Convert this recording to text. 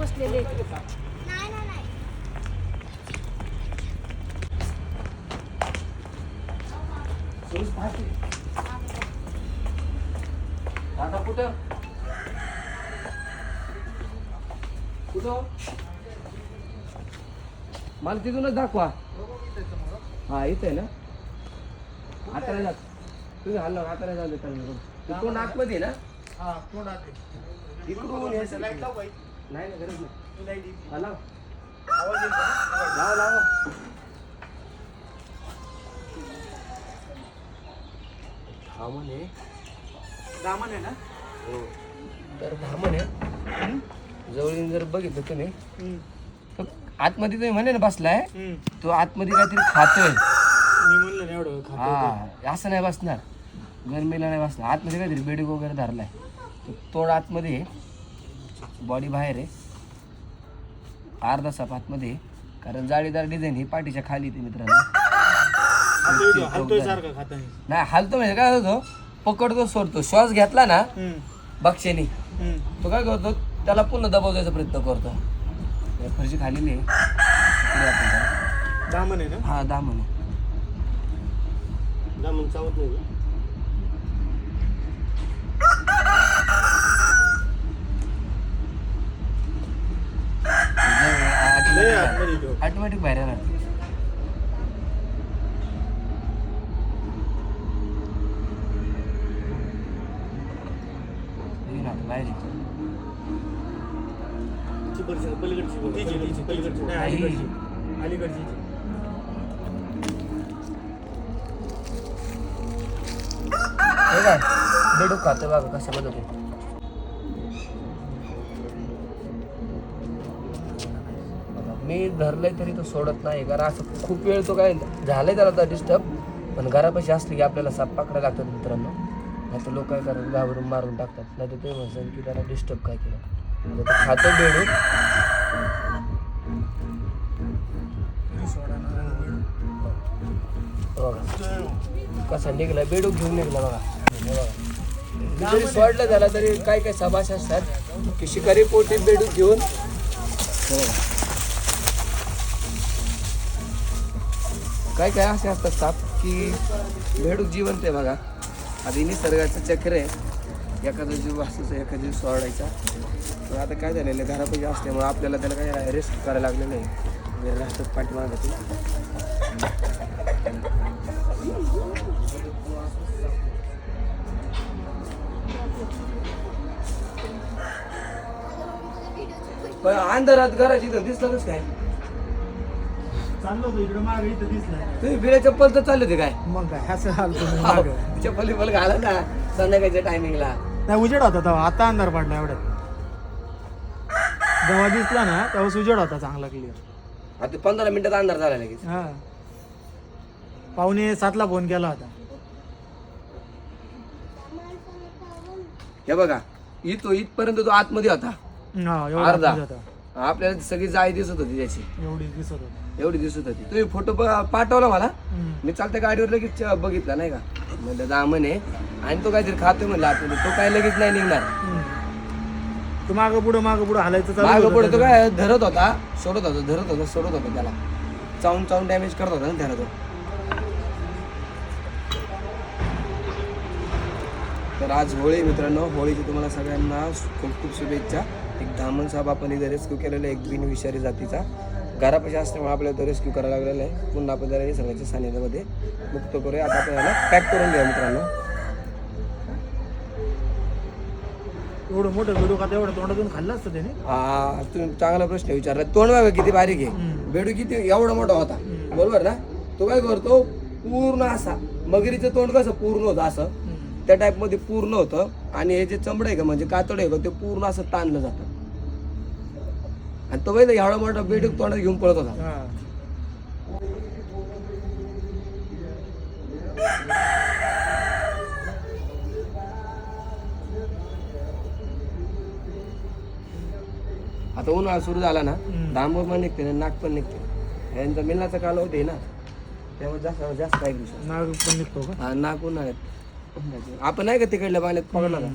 बसलेले आहेत. आता कुठं कुठं मला तिथूनच दाखवा. हा इथे ना आता नाही जात तुम्ही हल्ला आता नाही जात तोंड आतमध्ये ना इकडून यायचं नाही ना गरज नाही. हा, लाव लाव लाव दामन आहे ना. हो तर धामण आहे जवळून जर बघितलं तुम्ही तर आतमध्ये तुम्ही म्हणे ना बसलाय तो आतमध्ये काहीतरी खातोय. मी म्हणलं ना एवढं हा असं नाही बसणार गरमीला नाही बसणार आतमध्ये काहीतरी बेडूक वगैरे धरलाय तो तोड आतमध्ये आहे बॉडी बाहेर आहे अर्धा साप आतमध्ये आहे. कारण जाळीदार डिझाईन ही पाठीच्या खाली येते मित्रांनो. हलतोय सारखं खाता नाही हालतो म्हणजे काय होतो पकडतो सोडतो श्वास घेतला ना बक्षेनी तो काय करतो त्याला पुन्हा दबावण्याचा प्रयत्न करतो. फरशी खालेली आहे दामन आहे ना. हा दामन आहे. दामन चावत नाही. ऑटोमॅटिक बाहेर येणार. बाहेर अलीकडची काय बेडूक खातं बघा कसं बघ मी धरलंय तरी तो सोडत नाही कारण असं खूप वेळ तो काय झालंय त्याला डिस्टर्ब पण घरापाशी असले की आपल्याला साप पकडायला लागतात मित्रांनो. नाही तर लोक काय करतात घाबरून मारून टाकतात. नाही तर ते म्हणतात की त्याला डिस्टर्ब काय केलं तो खातो बेडूक. बघा कसा निघला बेडूक घेऊन निघला बघा. जरी सोडलं झाला तरी काय काय सभास असतात की शिकारी पोटी बेडूक घेऊन काय काय असे असतात साप की बेडूक जिवंत आहे बघा. आधी निसर्गाचं चक्र आहे एखादा जीव असायचा एखादा जीव सोडायचा. पण आता काय झालेलं आहे घरापाशी असल्यामुळे आपल्याला त्याला काय रेस्ट करायला लागलेलं आहे राष्ट्रात पाठीमागं. पण अंधारात घराची तर दिसतच काय चाललो इकडे मागे इथं दिसलं. तुम्ही बिना चप्पल तर चालले होते काय मग काय असं हालतो. चप्पल बिप्पल घाला ना संध्याकाळच्या टायमिंगला. नाही उजेड होता तेव्हा आता अंधार पडला एवढ्यात. जेव्हा दिसला ना तेव्हा उजेड होता चांगला क्लिअर. आता 15 मिनिटात अंधार झाला लगेच. हा 6:45 फोन केला होता. हे बघा इथपर्यंत तो आतमध्ये होता हा एवढा अर्धा. आतमध्ये होता. आपल्याला सगळी जाळी दिसत होती त्याची एवढी दिसत होती. एवढी दिसत होती. तुम्ही फोटो पाठवला मला मी चालत्या गाडीवर लगेच बघितला नाही का म्हणलं दामन आहे आणि तो काहीतरी खातोय म्हणलं आतमध्ये तो काय लगेच नाही निघणार. तू मागं पुढं हालायचं मागं पुढे तो काय धरत होता सोडत होता त्याला चावून डॅमेज करत होता ना त्याला तो. तर आज होळी मित्रांनो होळीची तुम्हाला सगळ्यांना खूप खूप शुभेच्छा. एक धामण साहेब आपण इथे रेस्क्यू केलेला एक बिनविषारी जातीचा घरापाशी असल्यामुळे आपल्याला तो रेस्क्यू करायला लागलेला आहे. पुन्हा आपण जरा निसर्गाच्या सानिध्यामध्ये मुक्त करूया. आता आपण याला पॅक करून घ्या मित्रांनो. एवढं मोठं बेडूक आता एवढं तोंडातून खाल्लं असतं त्याने. हा तुम्ही चांगला प्रश्न विचारला. तोंड बघा किती बारीक आहे बेडू किती एवढा मोठा होता बरोबर ना. तो काय करतो पूर्ण असा मगरीचं तोंड कसं पूर्ण होतं असं त्या टाईप मध्ये पूर्ण होतं आणि हे जे चमडं आहे का म्हणजे कातड आहे का ते पूर्ण असं ताणलं जातं आणि तो बघितलं एवढा मोठा बेडूक तोंडात घेऊन पळत होता. आता उन्हाळा सुरू झाला ना डांबर पण निघते ना नाक पण निघते यांचा मिलनाचा काल होते ना त्यामुळे जास्त काय नाग पण निघतो का. हा नाक उन्हाळ्यात आपण नाही का तिकडल्या पाण्यात पकडला का